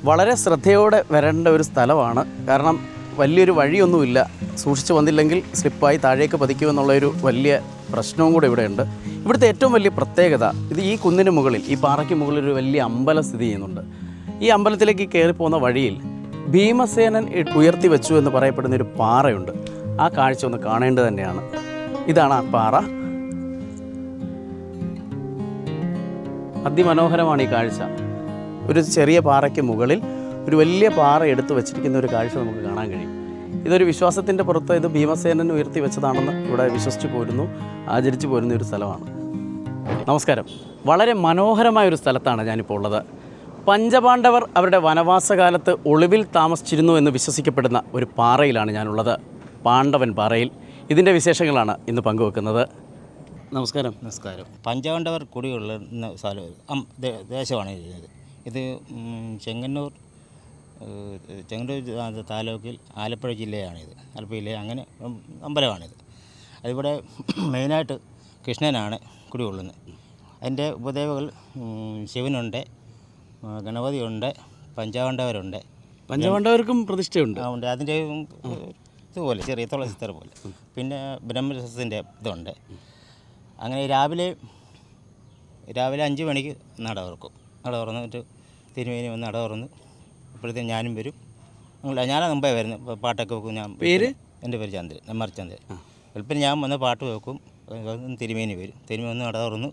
വളരെ ശ്രദ്ധയോടെ വരേണ്ട ഒരു സ്ഥലമാണ്. കാരണം വലിയൊരു വഴിയൊന്നുമില്ല. സൂക്ഷിച്ച് വന്നില്ലെങ്കിൽ സ്ലിപ്പായി താഴേക്ക് പതിക്കുമെന്നുള്ളൊരു വലിയ പ്രശ്നവും കൂടെ ഇവിടെയുണ്ട്. ഇവിടുത്തെ ഏറ്റവും വലിയ പ്രത്യേകത, ഇത് ഈ കുന്നിന് മുകളിൽ, ഈ പാറയ്ക്ക് മുകളിൽ ഒരു വലിയ അമ്പലം സ്ഥിതി ചെയ്യുന്നുണ്ട്. ഈ അമ്പലത്തിലേക്ക് കയറിപ്പോകുന്ന വഴിയിൽ ഭീമസേനൻ ഉയർത്തി വെച്ചു എന്ന് പറയപ്പെടുന്ന ഒരു പാറയുണ്ട്. ആ കാഴ്ച ഒന്ന് കാണേണ്ടത് തന്നെയാണ്. ഇതാണ് ആ പാറ. അതിമനോഹരമാണ് ഈ കാഴ്ച. ഒരു ചെറിയ പാറയ്ക്ക് മുകളിൽ ഒരു വലിയ പാറ എടുത്തു വച്ചിരിക്കുന്ന ഒരു കാഴ്ച നമുക്ക് കാണാൻ കഴിയും. ഇതൊരു വിശ്വാസത്തിൻ്റെ പുറത്ത് ഇത് ഭീമസേനൻ ഉയർത്തി വെച്ചതാണെന്ന് ഇവിടെ വിശ്വസിച്ച് പോരുന്നു, ആചരിച്ചു പോരുന്ന ഒരു സ്ഥലമാണ്. നമസ്കാരം. വളരെ മനോഹരമായൊരു സ്ഥലത്താണ് ഞാനിപ്പോൾ ഉള്ളത്. പഞ്ചപാണ്ഡവർ അവരുടെ വനവാസകാലത്ത് ഒളിവിൽ താമസിച്ചിരുന്നു എന്ന് വിശ്വസിക്കപ്പെടുന്ന ഒരു പാറയിലാണ് ഞാനുള്ളത്, പാണ്ഡവൻ പാറയിൽ. ഇതിൻ്റെ വിശേഷങ്ങളാണ് ഇന്ന് പങ്കുവെക്കുന്നത്. നമസ്കാരം. നമസ്കാരം. പഞ്ചപാണ്ഡവർ കുടികൊള്ളുന്ന സ്ഥലം ദേശമാണ് ഇത് ചെങ്ങന്നൂർ താലൂക്കിൽ ആലപ്പുഴ ജില്ലയാണിത്. ആലപ്പുഴ ജില്ല അങ്ങനെ അമ്പലമാണിത്. അതിവിടെ മെയിനായിട്ട് കൃഷ്ണനാണ് കുടികൊള്ളുന്നത്. അതിൻ്റെ ഉപദേവകൾ ശിവനുണ്ട്, ഗണപതിയുണ്ട്, പഞ്ചപാണ്ഡവരുണ്ട്. പഞ്ചപാണ്ഡവർക്കും പ്രതിഷ്ഠയുണ്ട്. ഉണ്ട്. അതിൻ്റെ ഇതുപോലെ ചെറിയ തുളസിത്തറ പോലെ. പിന്നെ ബ്രഹ്മരസത്തിൻ്റെ ഇതുണ്ട്. അങ്ങനെ രാവിലെ 5 മണിക്ക് നട തുറക്കും. നട തുറന്നിട്ട് തിരുമേനി വന്ന് നട തുറന്ന് ഇപ്പോഴത്തേക്കും ഞാനും വരും. ഞാനാണ് മുമ്പേ വരുന്നത്, പാട്ടൊക്കെ വെക്കും. ഞാൻ പേര്, എൻ്റെ പേര് ചന്ദ്രൻ, നെമ്മാർചന്ദ്രൻ. വെളുപ്പിന് ഞാൻ വന്ന് പാട്ട് വെക്കും, തിരുമേനി വരും. തിരുമേനി വന്ന് നട തുറന്ന്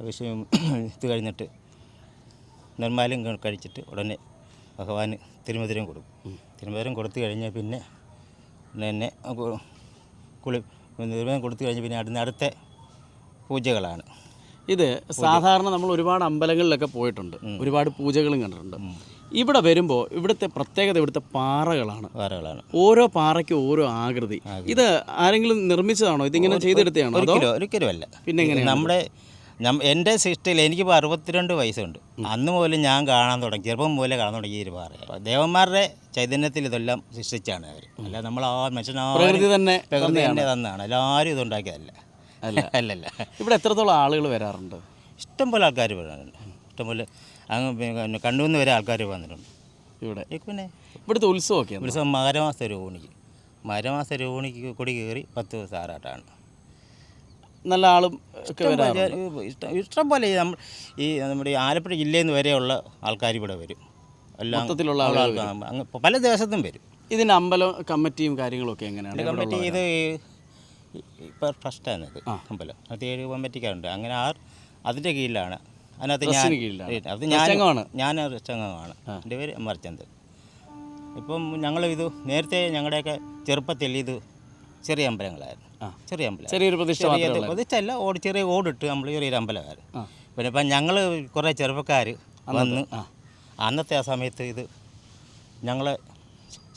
വിഷയം ഇത് കഴിഞ്ഞിട്ട് നിർമ്മാല്യം കഴിച്ചിട്ട് ഉടനെ ഭഗവാന് തിരുമധുരം കൊടുക്കും. തിരുമധുരം കൊടുത്തു കഴിഞ്ഞാൽ പിന്നെ എന്നെ തിരുമധുരം കൊടുത്തു കഴിഞ്ഞാൽ പിന്നെ അടുത്ത പൂജകളാണ്. ഇത് സാധാരണ നമ്മൾ ഒരുപാട് അമ്പലങ്ങളിലൊക്കെ പോയിട്ടുണ്ട്, ഒരുപാട് പൂജകളും കണ്ടിട്ടുണ്ട്. ഇവിടെ വരുമ്പോൾ ഇവിടുത്തെ പ്രത്യേകത ഇവിടുത്തെ പാറകളാണ്. ഓരോ പാറയ്ക്കും ഓരോ ആകൃതി. ഇത് ആരെങ്കിലും നിർമ്മിച്ചതാണോ? ഇതിങ്ങനെ ചെയ്തെടുത്തതാണോ? ഒരിക്കലും അല്ല. പിന്നെ എങ്ങനെ? എൻ്റെ സൃഷ്ടിയിൽ എനിക്കിപ്പോൾ 62 വയസ്സുണ്ട്. അന്ന് മുതൽ ഞാൻ കാണാൻ തുടങ്ങി, ചെറുപ്പം മുതലേ കാണാൻ തുടങ്ങി ഈ പാറ. ദേവന്മാരുടെ ചൈതന്യത്തിൽ ഇതെല്ലാം സൃഷ്ടിച്ചാണ് അവർ. അല്ല നമ്മൾ ആ പ്രകൃതി തന്നെ തന്നാണ്. എല്ലാവരും ഇതുണ്ടാക്കിയതല്ല. അല്ലല്ല. ഇവിടെ എത്രത്തോളം ആളുകൾ വരാറുണ്ട്? ഇഷ്ടംപോലെ ആൾക്കാർ വരാറുണ്ട്. ഇഷ്ടംപോലെ അങ്ങ് കണ്ണൂന്ന് വരെ ആൾക്കാർ വന്നിട്ടുണ്ട് ഇവിടെ. പിന്നെ ഇവിടുത്തെ ഉത്സവം മകരമാസ രോഹിണിക്ക് കൊടി കയറി 10 ദിവസം ആറാട്ടാണ്. നല്ല ആളും ഇഷ്ടംപോലെ നമ്മുടെ ഈ ആലപ്പുഴ ജില്ലയിൽ നിന്ന് വരെയുള്ള ആൾക്കാർ ഇവിടെ വരും. എല്ലാം അങ്ങ് പല ദേശത്തും വരും. ഇതിൻ്റെ അമ്പലം കമ്മിറ്റിയും കാര്യങ്ങളൊക്കെ എങ്ങനെയാണ്? കമ്മിറ്റി ഇത് ഇപ്പോൾ ഫസ്റ്റാണ് ഇത് അമ്പലം. അത് 7 കമ്മിറ്റിക്കാരുണ്ട്. അങ്ങനെ അതിൻ്റെ കീഴിലാണ്. അതിനകത്ത് ഞാൻ രക്ഷംഗമാണ്. എൻ്റെ പേര് നെമ്മാർചന്ദ്രൻ. ഇപ്പം ഞങ്ങളിത് നേരത്തെ ഞങ്ങളുടെയൊക്കെ ചെറുപ്പത്തിൽ ഇത് ചെറിയ അമ്പലങ്ങളായിരുന്നു. ചെറിയൊരു പ്രതിഷ്ഠയല്ല, ചെറിയ ഓടിട്ട് നമ്മൾ ചെറിയൊരു അമ്പലമായിരുന്നു. പിന്നെ ഇപ്പം ഞങ്ങൾ കുറേ ചെറുപ്പക്കാർ വന്ന് അന്നത്തെ ആ സമയത്ത് ഇത് ഞങ്ങളെ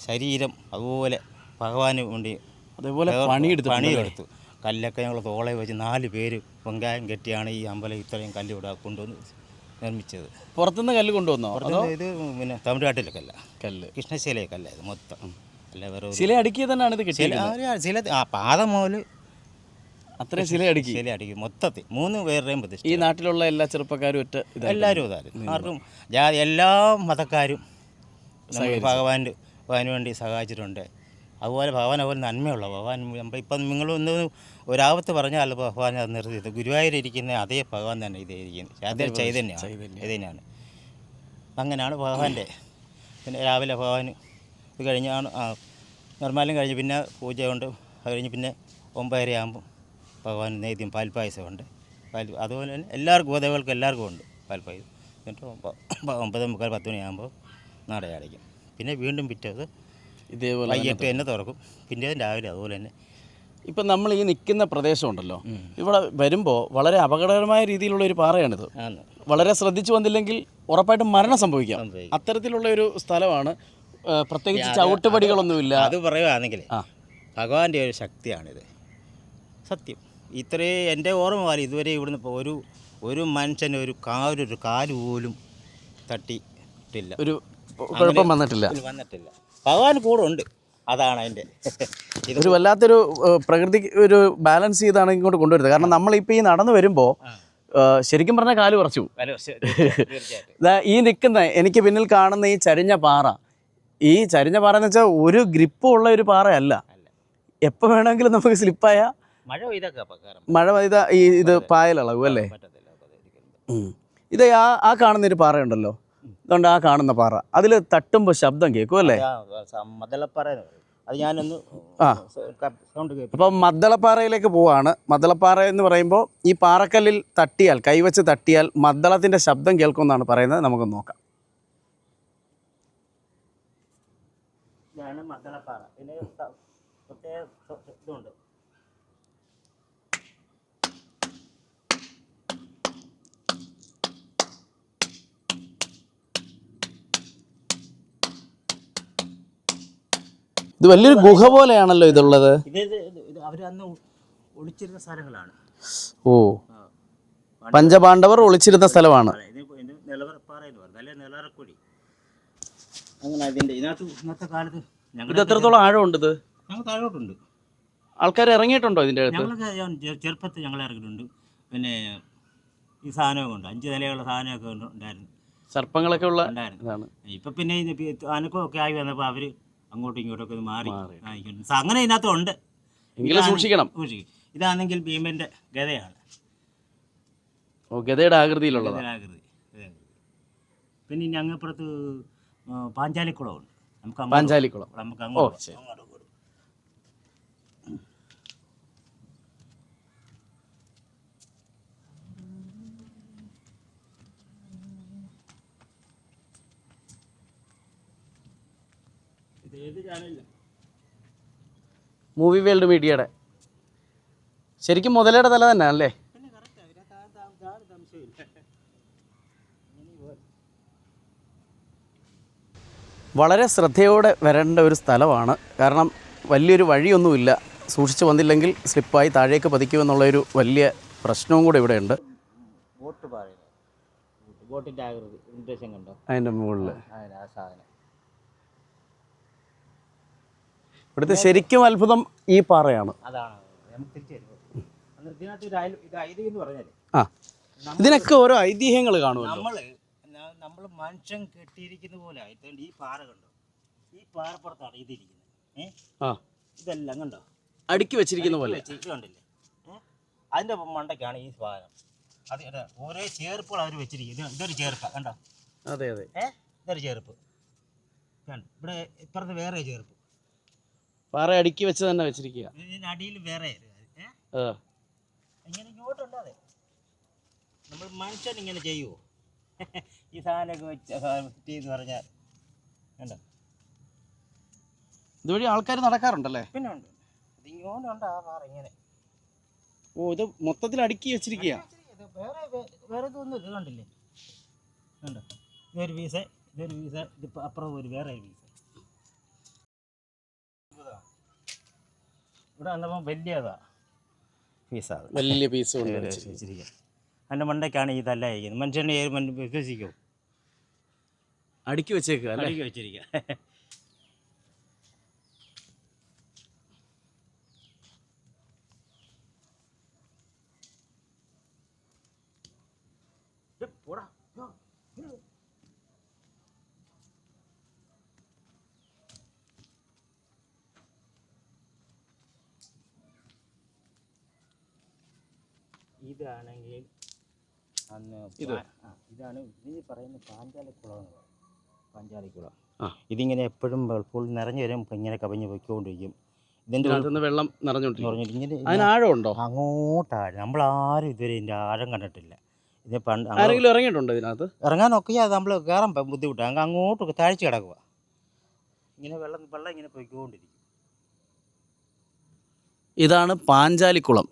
ശരീരം അതുപോലെ ഭഗവാന് വേണ്ടി അതേപോലെ പണിയെടുത്തു. കല്ലൊക്കെ ഞങ്ങൾ തോളെ വെച്ച് 4 പേര് വെങ്കായം കെട്ടിയാണ് ഈ അമ്പലം ഇത്രയും കല്ല് ഇവിടെ കൊണ്ടുവന്ന് നിർമ്മിച്ചത്. പുറത്തുനിന്ന് കല്ല് കൊണ്ടുവന്നോ? ഇത് പിന്നെ തമിഴ്നാട്ടിലെ കല്ല് കൃഷ്ണശില കല്ല ഇത് മൊത്തം. അല്ല വേറെ ശില അടുക്കിയത് തന്നെയാണ് ഇത് കിട്ടിയത്. ശില പാദം മുതൽ അത്രയും ശില അടുക്കി മൊത്തത്തിൽ 3 പേരുടെയും പ്രതിഷ്ഠ. ഈ നാട്ടിലുള്ള എല്ലാ ചെറുപ്പക്കാരും എല്ലാവരും ഇതായിരുന്നു. ആർക്കും എല്ലാ മതക്കാരും ഭഗവാന് വേണ്ടി സഹായിച്ചിട്ടുണ്ട്. അതുപോലെ ഭഗവാൻ അതുപോലെ നന്മയുള്ള ഭഗവാൻ. ഇപ്പം നിങ്ങളൊന്ന് ഒരാപത്ത് പറഞ്ഞാൽ ഭഗവാൻ അത് നിർത്തിയത്. ഗുരുവായൂരിരിക്കുന്ന അതേ ഭഗവാൻ തന്നെ ഇതായിരിക്കുന്നത്. അതേ ചൈതന്യമാണ്. അങ്ങനെയാണ് ഭഗവാന്റെ. പിന്നെ രാവിലെ ഭഗവാൻ ഇത് കഴിഞ്ഞാണ് നിർമ്മാല്യം കഴിഞ്ഞ് പിന്നെ പൂജ കൊണ്ട് അത് കഴിഞ്ഞ് പിന്നെ 9:30 ആകുമ്പോൾ ഭഗവാൻ നേദ്യം പാൽപ്പായസമുണ്ട്. അതുപോലെ തന്നെ എല്ലാവർക്കും ഉപദേവകൾക്ക് എല്ലാവർക്കും ഉണ്ട് പാൽപ്പായസം. എന്നിട്ട് 9:45 10 മണിയാകുമ്പോൾ നട അടയ്ക്കും. പിന്നെ വീണ്ടും പിറ്റേത് ഇതേപോലെ വൈകിട്ട് തന്നെ തുറക്കും. പിന്നെ രാവിലെ അതുപോലെ തന്നെ. ഇപ്പം നമ്മൾ ഈ നിൽക്കുന്ന പ്രദേശമുണ്ടല്ലോ, ഇവിടെ വരുമ്പോൾ വളരെ അപകടകരമായ രീതിയിലുള്ള ഒരു പാറയാണിത്. വളരെ ശ്രദ്ധിച്ചു വന്നില്ലെങ്കിൽ ഉറപ്പായിട്ടും മരണം സംഭവിക്കാം. അത്തരത്തിലുള്ള ഒരു സ്ഥലമാണ്. പ്രത്യേകിച്ച് ചവിട്ടുപടികളൊന്നുമില്ല. അത് പറയുകയാണെങ്കിൽ ഭഗവാന്റെ ഒരു ശക്തിയാണിത്. സത്യം. ഇത്രയും എൻ്റെ ഓർമ്മ പോലെ ഇതുവരെ ഇവിടുന്ന് ഒരു മനുഷ്യന് ഒരു കാല് പോലും തട്ടിയിട്ടില്ല, ഒരു കുഴപ്പം വന്നിട്ടില്ല. ഭഗവാൻ കൂടെ ഉണ്ട്. അതാണ് അതിൻ്റെ ഒരു വല്ലാത്തൊരു പ്രകൃതി ഒരു ബാലൻസ് ചെയ്താണ് ഇങ്ങോട്ട് കൊണ്ടുവരുന്നത്. കാരണം നമ്മളിപ്പോൾ ഈ നടന്നു വരുമ്പോൾ ശരിക്കും പറഞ്ഞാൽ കാല് കുറച്ചു. തീർച്ചയായിട്ടും. ഇതാ ഈ നിൽക്കുന്ന എനിക്ക് പിന്നിൽ കാണുന്ന ഈ ചരിഞ്ഞ പാറ, ഈ ചരിഞ്ഞ പാറ എന്ന് വെച്ചാൽ ഒരു ഗ്രിപ്പും ഉള്ള ഒരു പാറയല്ല. എപ്പോൾ വേണമെങ്കിലും നമുക്ക് സ്ലിപ്പായ മഴ പെയ്തൊക്കെ അപകടം. മഴ പെയ്ത ഇത് പായലിളകും അല്ലേ? പറ്റത്തില്ല, പറ്റത്തില്ല. ഇത് ആ കാണുന്നൊരു പാറയുണ്ടല്ലോ, അതുകൊണ്ട് ആ കാണുന്ന പാറ അതിൽ തട്ടുമ്പോൾ ശബ്ദം കേൾക്കും അല്ലേ? മദളപ്പാറ എന്ന് പറയും. അത് ഞാനൊന്ന് സൗണ്ട് കേൾക്കും. അപ്പോൾ മദ്ദളപ്പാറയിലേക്ക് പോവാണ്. മദ്ദളപ്പാറ എന്ന് പറയുമ്പോൾ ഈ പാറക്കല്ലിൽ തട്ടിയാൽ, കൈവച്ച് തട്ടിയാൽ മദ്ദളത്തിൻ്റെ ശബ്ദം കേൾക്കുമെന്നാണ് പറയുന്നത്. നമുക്ക് നോക്കാം. ഇതാണ് മദ്ദളപ്പാറ. പിന്നെ പ്രത്യേക ഇതുണ്ട്. ഇത് വലിയൊരു ഗുഹ പോലെയാണല്ലോ ഇതുള്ളത്. ഇത് അവർ അന്ന് ഒളിച്ചിരുന്ന സ്ഥലങ്ങളാണ്. ഓ, പഞ്ചപാണ്ഡവർ ഒളിച്ചിരുന്ന സ്ഥലമാണ്. നിലവറപ്പാറ എന്ന് പറയും, നല്ല നിലവറക്കുഴി. അങ്ങനെ ഇതിനകത്ത് ഇന്നത്തെ കാലത്ത് ഇത് എത്രത്തോളം ആഴമുണ്ട്? ഇത് ഞങ്ങൾ താഴോട്ടുണ്ട്. ആൾക്കാർ ഇറങ്ങിയിട്ടുണ്ടോ ഇതിൻ്റെ അടുത്ത്? ഞങ്ങൾക്ക് ചെറുപ്പത്തിൽ ഞങ്ങൾ ഇറങ്ങിയിട്ടുണ്ട്. പിന്നെ ഈ സാധനമൊക്കെ ഉണ്ട്, 5 നിലയുള്ള സാധനമൊക്കെ ഉണ്ടായിരുന്നു. സർപ്പങ്ങളൊക്കെ ഉള്ള ഉണ്ടായിരുന്നു. ഇപ്പം പിന്നെ അനക്കമൊക്കെ ആയി വന്നപ്പോൾ അവർ അങ്ങോട്ടും ഇങ്ങോട്ടൊക്കെ മാറി. അങ്ങനെ ഇതിനകത്തുണ്ട്, എങ്കിലും സൂക്ഷിക്കണം. ഇതാണെങ്കിൽ ഭീമന്റെ ഗതയാണ്. ഓ, ഗതയുടെ ആകൃതിയിലുള്ളത്. ആകൃതി. പിന്നെ ഇനി അങ്ങപ്പുറത്ത് പാഞ്ചാലിക്കുളമുണ്ട്. പാഞ്ചാലിക്കുളം. നമുക്ക് അങ്ങോട്ട് മൂവി വേൾഡ് മീഡിയയുടെ ശരിക്കും മുതലയുടെ തല തന്നെ അല്ലേ? വളരെ ശ്രദ്ധയോടെ വരേണ്ട ഒരു സ്ഥലമാണ്. കാരണം വലിയൊരു വഴിയൊന്നുമില്ല. സൂക്ഷിച്ച് വന്നില്ലെങ്കിൽ സ്ലിപ്പായി താഴേക്ക് പതിക്കുമെന്നുള്ളൊരു വലിയ പ്രശ്നവും കൂടെ ഇവിടെയുണ്ട്. ബോട്ടിൻ്റെ ആകൃതി ഉദ്ദേശം കണ്ടോ? അതിൻ്റെ മുകളിൽ ആ സാധനം. ഇവിടുത്തെ ശരിക്കും അത്ഭുതം ഈ പാറയാണ്. അതാണ് നമുക്ക് തിരിച്ചു വരുമ്പോൾ ഇതിനകത്ത് ഇത് ഐതിഹ്യം എന്ന് പറഞ്ഞാൽ ഇതിനൊക്കെ ഓരോ ഐതിഹ്യങ്ങൾ കാണുമല്ലോ. നമ്മൾ മനുഷ്യൻ കെട്ടിയിരിക്കുന്ന പോലെ ആയിട്ടുണ്ട്. ഈ പാറ കണ്ടോ? ഈ പാറപ്പുറത്താണ് ഇതിരിക്കുന്നത്. ഇതെല്ലാം കണ്ടോ അടുക്കി വെച്ചിരിക്കുന്ന പോലെ. ഇത് കണ്ടില്ലേ? അതിൻ്റെ മണ്ടയ്ക്കാണ് ഈ സാധനം. അത് ഓരോ ചേർപ്പുകൾ അവർ വെച്ചിരിക്കുന്നത്. ഇതൊരു ചേർപ്പാണ് കണ്ടോ? അതെ അതെ, ഇതൊരു ചേർപ്പ്. ഇവിടെ ഇപ്പുറത്ത് വേറെ ചേർപ്പ്. പാറ അടുക്കി വെച്ച് തന്നെ വെച്ചിരിക്കുക. ഇതിന് അടിയിൽ വേറെ ഇങ്ങനെ ഇങ്ങോട്ടുണ്ട്. അതെ, നമ്മൾ മനുഷ്യൻ ഇങ്ങനെ ചെയ്യുമോ? ഈ സാധനമൊക്കെ വെച്ച് എന്ന് പറഞ്ഞാൽ കണ്ടോ? ഇതുവഴി ആൾക്കാർ നടക്കാറുണ്ടല്ലേ? പിന്നെ ഉണ്ട്. ഇത് ഇങ്ങോട്ടുണ്ട് ആ പാറ ഇങ്ങനെ. ഓ, ഇത് മൊത്തത്തിൽ അടുക്കി വെച്ചിരിക്കുക. വേറെ ഇതൊന്നും ഇത് കണ്ടില്ലേ? കണ്ടോ? ഇതൊരു പീസ്, ഇതൊരു പീസ്, ഇത് അപ്പുറം ഒരു വേറെ ഒരു പീസ്. ഇവിടെ വന്നപ്പോൾ വലിയതാ പീസാണ്, വലിയ പീസ് കൊണ്ട് വെച്ചിരിക്കുക. അതിൻ്റെ മണ്ടയ്ക്കാണ് ഈ തല്ല അയക്കുന്നത്. മനുഷ്യൻ്റെ വിശ്വസിക്കും അടുക്കി വെച്ചേക്കുക, അടുക്കി വെച്ചിരിക്കുക. ഇതാണെങ്കിൽ അന്ന് ഇതാണ് ഇതിന് പറയുന്ന പാഞ്ചാലിക്കുളം എന്ന് പറയും. പാഞ്ചാലിക്കുളം ഇതിങ്ങനെ എപ്പോഴും ഫുൾ നിറഞ്ഞു വരും, ഇങ്ങനെ കവിഞ്ഞ് പൊയ്ക്കൊണ്ടിരിക്കും. ഇതിൻ്റെ വെള്ളം നിറഞ്ഞോണ്ടിരിക്കും. ഇങ്ങനെ ആഴമുണ്ടോ? അങ്ങോട്ടാഴം. നമ്മളാരും ഇതുവരെ ഇതിൻ്റെ ആഴം കണ്ടിട്ടില്ല. ഇത് പണ്ട് ആരെങ്കിലും ഇറങ്ങിയിട്ടുണ്ടോ ഇതിനകത്ത്? ഇറങ്ങാനൊക്കെ അത് നമ്മൾ കയറാൻ ബുദ്ധിമുട്ടാണ്. അങ്ങോട്ടൊക്കെ താഴ്ച കിടക്കുക. ഇങ്ങനെ വെള്ളം ഇങ്ങനെ പൊയ്ക്കൊണ്ടിരിക്കും. ഇതാണ് പാഞ്ചാലിക്കുളം.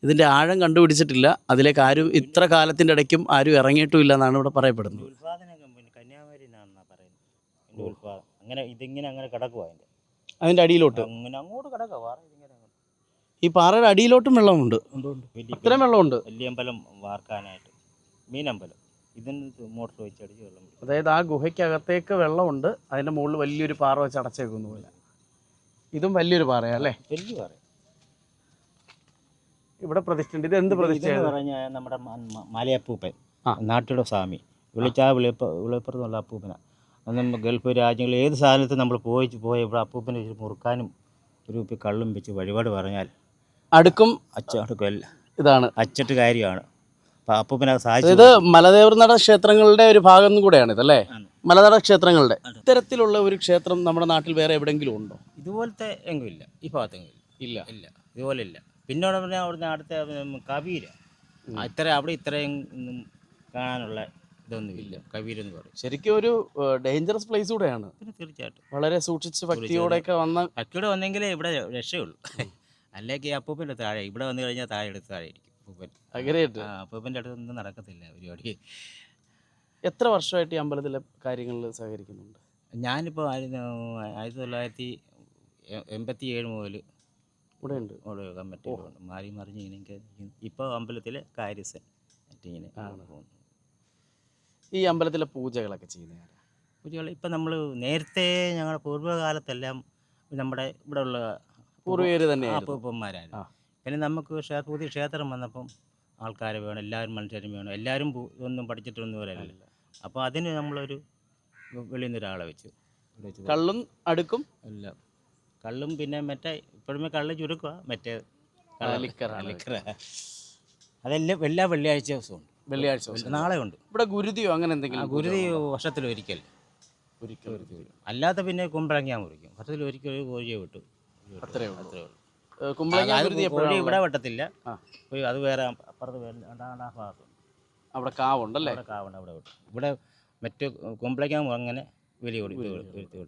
ഇതിൻ്റെ ആഴം കണ്ടുപിടിച്ചിട്ടില്ല. അതിലേക്ക് ആരും ഇത്ര കാലത്തിൻ്റെ ഇടയ്ക്കും ആരും ഇറങ്ങിയിട്ടുമില്ല എന്നാണ് ഇവിടെ പറയപ്പെടുന്നത്. ഉത്പാദനം കന്യാകുമാരിന്നാണെന്നാണ് പറയുന്നത്. ഉത്പാദനം അങ്ങനെ ഇതിങ്ങനെ അങ്ങനെ കിടക്കുക. അതിൻ്റെ അടിയിലോട്ട് അങ്ങനെ അങ്ങോട്ട് കിടക്കുക. ഈ പാറയുടെ അടിയിലോട്ടും വെള്ളമുണ്ട്. ഇത്രയും വെള്ളമുണ്ട്. വലിയമ്പലം വാർക്കാനായിട്ട് മീനമ്പലം ഇതിന് മോട്ടർ വെച്ചടിച്ച് വെള്ളം. അതായത് ആ ഗുഹയ്ക്കകത്തേക്ക് വെള്ളമുണ്ട്, അതിൻ്റെ മുകളിൽ വലിയൊരു പാറ വെച്ച് അടച്ചേക്കുന്ന പോലെ. ഇതും വലിയൊരു പാറയാണ് അല്ലേ? വലിയ പാറ. ഇവിടെ പ്രതിഷ്ഠയുണ്ട്. ഇത് എന്ത് പ്രതിഷ്ഠ? ഇതെന്ന് പറഞ്ഞാൽ നമ്മുടെ മലയപ്പൂപ്പൻ, ആ. നാട്ടിലെ സ്വാമി, വിളിപ്പുറത്തുള്ള അപ്പൂപ്പനാണ്. അന്ന് ഗൾഫ് രാജ്യങ്ങളിൽ ഏത് സാധനത്ത് നമ്മൾ പോയി ഇവിടെ അപ്പൂപ്പനെ വെച്ച് മുറുക്കാനും ഒരു കുപ്പി കള്ളും വെച്ച് വഴിപാട് പറഞ്ഞാൽ അടുക്കും അടുക്കും എല്ലാം ഇതാണ് അച്ചട്ട് കാര്യമാണ്. അപ്പം അപ്പൂപ്പനെ സാധിച്ചു. ഇത് മലദേവനട ക്ഷേത്രങ്ങളുടെ ഒരു ഭാഗം കൂടെയാണ് ഇതല്ലേ? ആണ്. മലനട ക്ഷേത്രങ്ങളുടെ ഇത്തരത്തിലുള്ള ഒരു ക്ഷേത്രം നമ്മുടെ നാട്ടിൽ വേറെ എവിടെയെങ്കിലും ഉണ്ടോ? ഇതുപോലത്തെ എങ്ങും ഇല്ല, ഈ ഭാഗത്തെങ്കിലും ഇല്ല. ഇല്ല, ഇതുപോലെ ഇല്ല. പിന്നെ അവിടുന്ന് അടുത്ത കബീര, അവിടെ ഇത്രയും ഒന്നും കാണാനുള്ള ഇതൊന്നും ഇല്ല. കബീരെന്ന് പറയും ശരിക്കും ഒരു ഡേഞ്ചറസ് പ്ലേസ് കൂടെയാണ്. പിന്നെ തീർച്ചയായിട്ടും വളരെ സൂക്ഷിച്ച് ഭക്തിയോടെയൊക്കെ വന്ന അക്കൂടെ വന്നെങ്കിലേ ഇവിടെ രക്ഷയുള്ളൂ. അല്ലെങ്കിൽ അപ്പൂപ്പൻ്റെ താഴെ ഇവിടെ വന്നു കഴിഞ്ഞാൽ താഴെ എടുത്ത് താഴെ ഇരിക്കും അപ്പൂപ്പൻ. അങ്ങനെയായിട്ട് അപ്പൂപ്പൻ്റെ അടുത്തൊന്നും നടക്കത്തില്ല പരിപാടി. എത്ര വർഷമായിട്ട് ഈ അമ്പലത്തിലെ കാര്യങ്ങളിൽ സഹകരിക്കുന്നുണ്ട്? ഞാനിപ്പോൾ 1987 മുതൽ ഇവിടെ ഉണ്ട്. കമ്മിറ്റിയിലുണ്ട്. മാറി മറിഞ്ഞ് ഇങ്ങനെ ഇപ്പോൾ അമ്പലത്തിലെ കാര്യസ്ഥൻ ഇങ്ങനെ പോകുന്നു. ഈ അമ്പലത്തിലെ പൂജകളൊക്കെ ചെയ്യുന്നതാണ് പൂജകൾ ഇപ്പം നമ്മൾ നേരത്തെ ഞങ്ങളുടെ പൂർവ്വകാലത്തെല്ലാം നമ്മുടെ ഇവിടെ ഉള്ള പൂർവികർ തന്നെയാണ്. പൂപ്പന്മാരായിരുന്നു. പിന്നെ നമുക്ക് പുതിയ ക്ഷേത്രം വന്നപ്പം ആൾക്കാരെ വേണം, എല്ലാവരും മനുഷ്യരും വേണം, എല്ലാവരും ഒന്നും പഠിച്ചിട്ടൊന്നും വരാനില്ല. അപ്പോൾ അതിന് നമ്മളൊരു വെളിയിൽ നിന്ന് ഒരാളെ വെച്ചു. കള്ളും അടുക്കും എല്ലാം കള്ളും പിന്നെ മറ്റേ ഇപ്പോഴും കള്ള് ചുരുക്കുക, മറ്റേ ലിക്കർ. അതെല്ലാം എല്ലാ വെള്ളിയാഴ്ച ദിവസമുണ്ട്. വെള്ളിയാഴ്ച ദിവസം നാളെ ഉണ്ട്. ഇവിടെ ഗുരുതിയോ അങ്ങനെ എന്തെങ്കിലും? ഗുരുതി വർഷത്തിലൊരിക്കൽ. അല്ലാത്ത പിന്നെ കുമ്പളങ്ങ മുറിക്കും. വർഷത്തിലൊരിക്കൽ കോഴിയെ വിട്ടു. അത്രേ ഉള്ളൂ. കോഴി ഇവിടെ വെട്ടത്തില്ല, അത് വേറെ അപ്പുറത്ത് ഭാഗത്തുണ്ട്. അവിടെ കാവുണ്ടല്ലേ? അവിടെ കാവുണ്ട്, അവിടെ വിട്ടു. ഇവിടെ മറ്റു കുമ്പളങ്ങ അങ്ങനെ വലിയ കൊടുത്തു.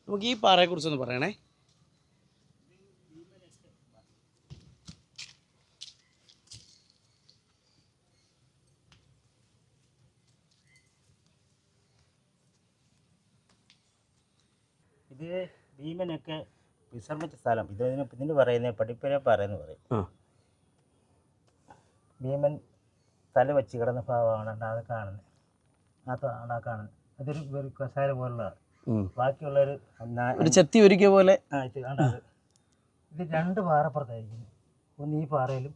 നമുക്ക് ഈ പാറയെക്കുറിച്ചൊന്ന് പറയണേ. ഇത് ഭീമനൊക്കെ വിശ്രമിച്ച സ്ഥലം. ഇതിന് പറയുന്നത് പടിപ്പുര പാറയെന്ന് പറയും. ഭീമൻ തല വെച്ച് കിടന്ന ഭാഗമാണ് അത് കാണുന്നത്. ആ കാണുന്നത് അതൊരു കസാര പോലുള്ളതാണ്. ബാക്കിയുള്ളൊരു ചെത്തി ഒരുക്കിയ പോലെ. ഇത് രണ്ട് പാറപ്പുറത്തായിരിക്കുന്നു. ഒന്ന് ഈ പാറയിലും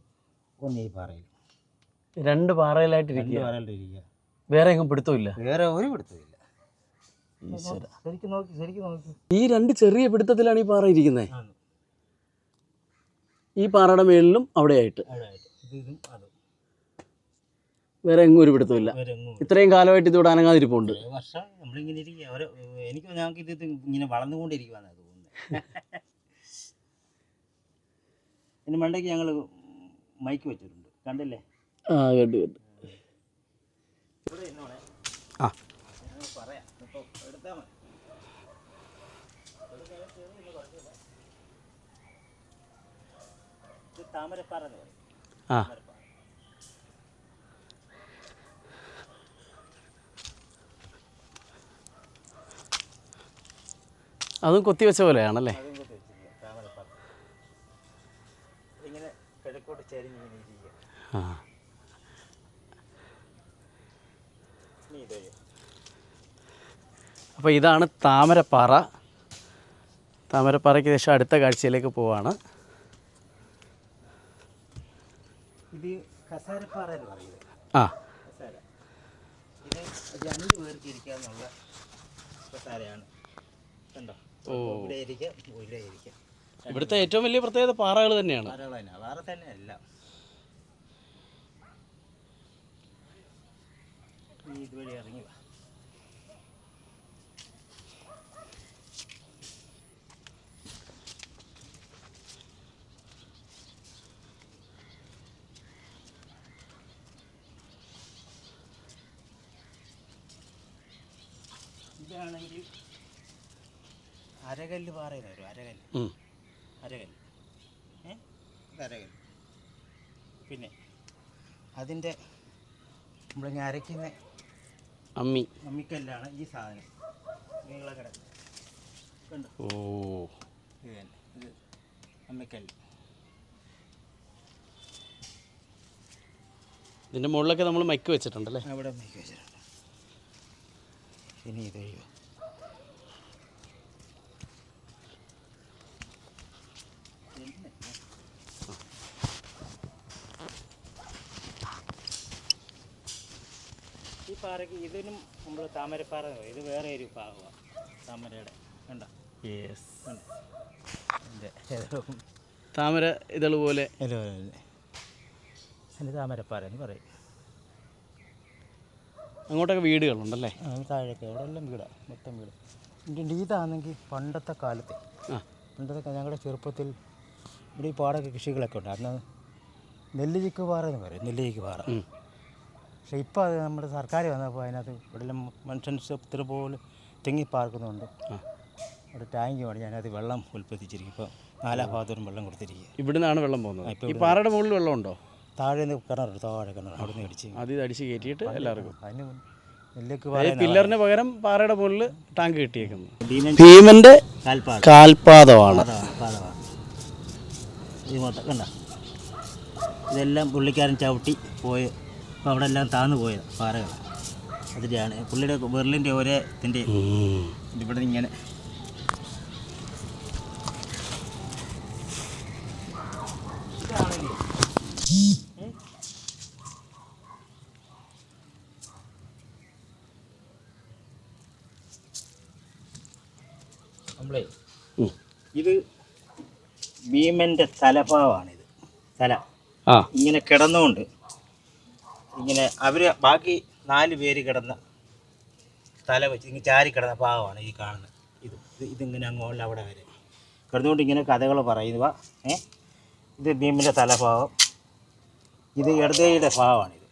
ഒന്ന് ഈ പാറയിലും. രണ്ട് പാറയിലായിട്ടിരിക്കുക. വേറെ എങ്ങും പിടുത്തമില്ല. വേറെ ഒരു പിടുത്തമില്ല. ശരിക്കും നോക്കി ഈ രണ്ട് ചെറിയ പിടുത്തത്തിലാണ് ഈ പാറ ഇരിക്കുന്നത്. ഈ പാറയുടെ മേളിലും അവിടെയായിട്ട് വേറെ എങ്ങും ഒരു പിടുത്തമില്ല. ഇത്രയും കാലമായിട്ട് ഇതിവിടെ അനങ്ങാതിരിപ്പുണ്ട്. വർഷം നമ്മളിങ്ങനെ ഇരിക്കുക. ഞങ്ങൾക്ക് ഇത് ഇങ്ങനെ വളർന്നുകൊണ്ടിരിക്കുവാന്നാണ് തോന്നുന്നത്. ഇതിന് മണ്ടയ്ക്ക് ഞങ്ങൾ മൈക്ക് വെച്ചിട്ടുണ്ട്, കണ്ടില്ലേ? കേട്ടു. പറയാം, എടുത്താൽ മതി. ഇത് താമരപ്പാറ എന്ന് പറയും. അതും കൊത്തിവെച്ച പോലെയാണല്ലേ? താമരപ്പാറ ഇങ്ങനെ കിഴക്കോട്ട് ചേരിഞ്ഞിങ്ങനെ ഇരിക്കുക. അപ്പോൾ ഇതാണ് താമരപ്പാറ. താമരപ്പാറയ്ക്ക് ശേഷം അടുത്ത കാഴ്ചയിലേക്ക് പോവാണ്. ഇത് കസാരപ്പാറ എന്ന് പറയുന്നത്. കസാര ഇത് 2 പേർക്ക് ഇരിക്കാന്നുള്ള കസാരയാണ്. കണ്ടോ? ഇവിടെ ഇരിക്കാം, ഇവിടെ ഇരിക്കാം. ഇവിടുത്തെ ഏറ്റവും വലിയ പ്രത്യേകത പാറകൾ തന്നെയാണ്. പാറ തന്നെ എല്ലാം. ഇതുവഴി ഇറങ്ങി വാ. ഇതാണെങ്കിൽ അരകല്ല് പാറയിൽ വരും. അരകല്ല് അരകല്ല് ഇത് അരകല്ല്. പിന്നെ അതിൻ്റെ നമ്മളിങ്ങനെ അരയ്ക്കുന്ന അമ്മിക്കല്ലാണ് ഈ സാധനം. നീളക്കട കണ്ടോ? ഓ, ഇത് തന്നെ, ഇത് അമ്മിക്കല്ല്. ഇതിൻ്റെ മുകളിലൊക്കെ നമ്മൾ മൈക്ക് വെച്ചിട്ടുണ്ടല്ലേ? അവിടെ മൈക്ക് വെച്ചിട്ടുണ്ട്. ഇനി ഇത് കഴിയുക. ഈ പാറയ്ക്ക് ഇതിനും നമ്മൾ താമരപ്പാറ എന്ന് പറയും. ഇത് വേറെ ഒരു ഭാഗമാണ് താമരയുടെ. കണ്ടോ? യെസ്, ഇതിൻ്റെ താമര ഇതള് പോലെ. അതിന് താമരപ്പാറ എന്ന് പറയും. അങ്ങോട്ടൊക്കെ വീടുകളുണ്ടല്ലേ? താഴേക്ക് അവിടെ എല്ലാം വീടാണ്, മൊത്തം വീട്. ഇതിൻ്റെ ഇതാണെങ്കിൽ പണ്ടത്തെ കാലത്ത് ഞങ്ങളുടെ ചെറുപ്പത്തിൽ ഇവിടെ ഈ പാടൊക്കെ കൃഷികളൊക്കെ ഉണ്ട്. അന്ന് നെല്ലിരിക്ക് പാറ എന്ന് പറയും, നെല്ലിരിക്ക് പാറ. പക്ഷേ ഇപ്പോൾ അത് നമ്മുടെ സർക്കാർ വന്നപ്പോൾ അതിനകത്ത് ഇവിടെ മനുഷ്യൻ പോലെ തെങ്ങി പാർക്കുന്നുണ്ട്. അവിടെ ടാങ്ക് വേണം, ഞാനത് വെള്ളം ഉൽപ്പത്തിച്ചിരിക്കും. ഇപ്പോൾ 4 ഭാഗത്തോടും വെള്ളം കൊടുത്തിരിക്കുക. ഇവിടെ നിന്നാണ് വെള്ളം പോകുന്നത്. ഈ പാറയുടെ മുകളിൽ വെള്ളമുണ്ടോ? താഴെ നിന്ന് കിണറുണ്ട്, താഴെ കിണർ. അവിടെ നിന്ന് അടിച്ച് അത് അടിച്ച് കയറ്റിയിട്ട് എല്ലാവർക്കും. അതിന് നെല്ലിക്ക് പില്ലറിന് പകരം പാറയുടെ മുകളിൽ ടാങ്ക് കെട്ടിയേക്കുന്നു. ഭീമന്റെ കാൽപാദമാണ്. ഇത് മൊത്തം കണ്ട, ഇതെല്ലാം പുള്ളിക്കാരൻ ചവിട്ടി പോയി. അപ്പോൾ അവിടെ എല്ലാം താന്നു പോയത് പാറകൾ. അതിൻ്റെയാണ് പുള്ളിയുടെ ബെർലിൻ്റെ ഒരേ ഇതിൻ്റെ ഇവിടെ ഇങ്ങനെ നമ്മളെ ഇത് ഭീമൻ്റെ തലഭാവമാണിത്. തല ഇങ്ങനെ കിടന്നുകൊണ്ട് ഇങ്ങനെ അവർ ബാക്കി 4 പേര് കിടന്ന തല വെച്ച് ഇങ്ങനെ ചാരി കിടന്ന ഭാവമാണ് ഈ കാണുന്നത്. ഇതിങ്ങനെ അങ്ങോട്ട് അവിടെ വരെ കിടന്നുകൊണ്ട് ഇങ്ങനെ കഥകൾ പറയുക. ഇത് ഭീമൻ്റെ തലഭാവം. ഇത് ഇടതയുടെ ഭാവമാണിത്.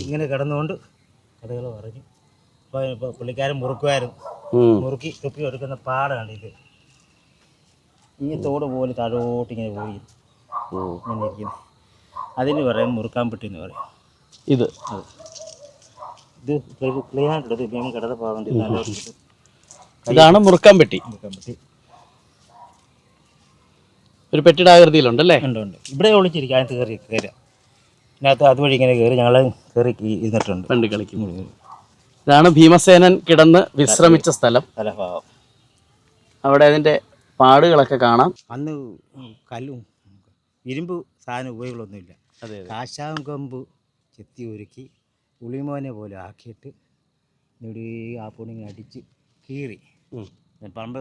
ഇങ്ങനെ കിടന്നുകൊണ്ട് കഥകൾ പറഞ്ഞു. ഇപ്പോൾ പുള്ളിക്കാരൻ മുറുക്കി തുപ്പി എടുക്കുന്ന പാടാണ് ഇത്. ഇങ്ങനെ തോട് പോലെ താഴോട്ട് ഇങ്ങനെ പോയി ഇങ്ങനെ ഇരിക്കുന്നത്. അതിന് പറയും മുറുക്കാൻ പെട്ടി എന്ന് പറയും. ഇത് ക്ലീനായിട്ടത് ഭീമൻ കിടന്ന ഭാഗം. ഇതാണ് മുറുക്കാൻ പെട്ടി. ഒരു പെട്ടിയുടെ ആകൃതിയിലുണ്ടല്ലേ? ഉണ്ട്. ഇവിടെ ഒളിച്ചിരിക്കും. അതിന് കയറുക. ഇതിനകത്ത് അതുവഴി ഇങ്ങനെ കയറി ഞങ്ങൾ കയറി ഇരുന്നിട്ടുണ്ട്. പണ്ട് കളിക്കും. ഇതാണ് ഭീമസേനൻ കിടന്ന് വിശ്രമിച്ച സ്ഥലം. തലഭാവം. അവിടെ അതിൻ്റെ പാടുകളൊക്കെ കാണാം. അന്ന് കല്ലും ഇരുമ്പ് സാധനം ഉപയോഗങ്ങളൊന്നുമില്ല. കാശാം കൊമ്പ് ചെത്തി ഒരുക്കി പുളിമോനെ പോലെ ആക്കിയിട്ട് ആ പൊണിങ്ങനെ അടിച്ച് കീറി. പണ്ട്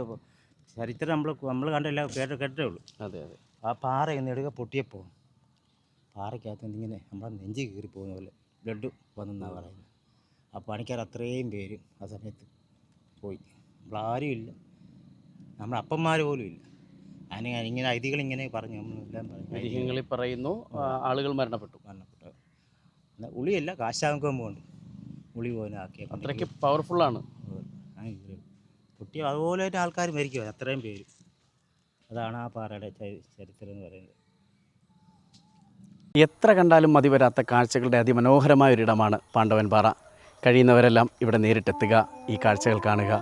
ചരിത്രം നമ്മൾ കണ്ടില്ല, കേട്ടേ ഉള്ളൂ. ആ പാറ നെടുക പൊട്ടിയപ്പോൾ പാറയ്ക്കകത്ത് ഇങ്ങനെ നമ്മളെ നെഞ്ച് കീറി പോകുന്ന പോലെ ബ്ലഡ് വന്നെന്നാണ് പറയുന്നത്. ആ പണിക്കാർ അത്രയും പേര് ആ സമയത്ത് പോയി. നമ്മളാരും ഇല്ല, നമ്മുടെ അപ്പന്മാർ പോലും ഇല്ല. ഇങ്ങനെ ഐതികളിങ്ങനെ പറഞ്ഞു, നമ്മളെല്ലാം ഐതിഹ്യങ്ങളിൽ പറയുന്നു ആളുകൾ മരണപ്പെട്ടു. ഉളിയല്ല, കാശാങ്കൊമ്പുണ്ട്. ഉളി പോലെ ആക്കിയ അത്രയ്ക്ക് പവർഫുള്ളാണ്. പൊട്ടി അതുപോലെ തന്നെ ആൾക്കാർ മരിക്കുക, അത്രയും പേര്. അതാണ് ആ പാറയുടെ ചരിത്രം എന്ന് പറയുന്നത്. എത്ര കണ്ടാലും മതി വരാത്ത കാഴ്ചകളുടെ അതിമനോഹരമായ ഒരിടമാണ് പാണ്ഡവൻ പാറ. കഴിയുന്നവരെല്ലാം ഇവിടെ നേരിട്ടെത്തുക, ഈ കാഴ്ചകൾ കാണുക.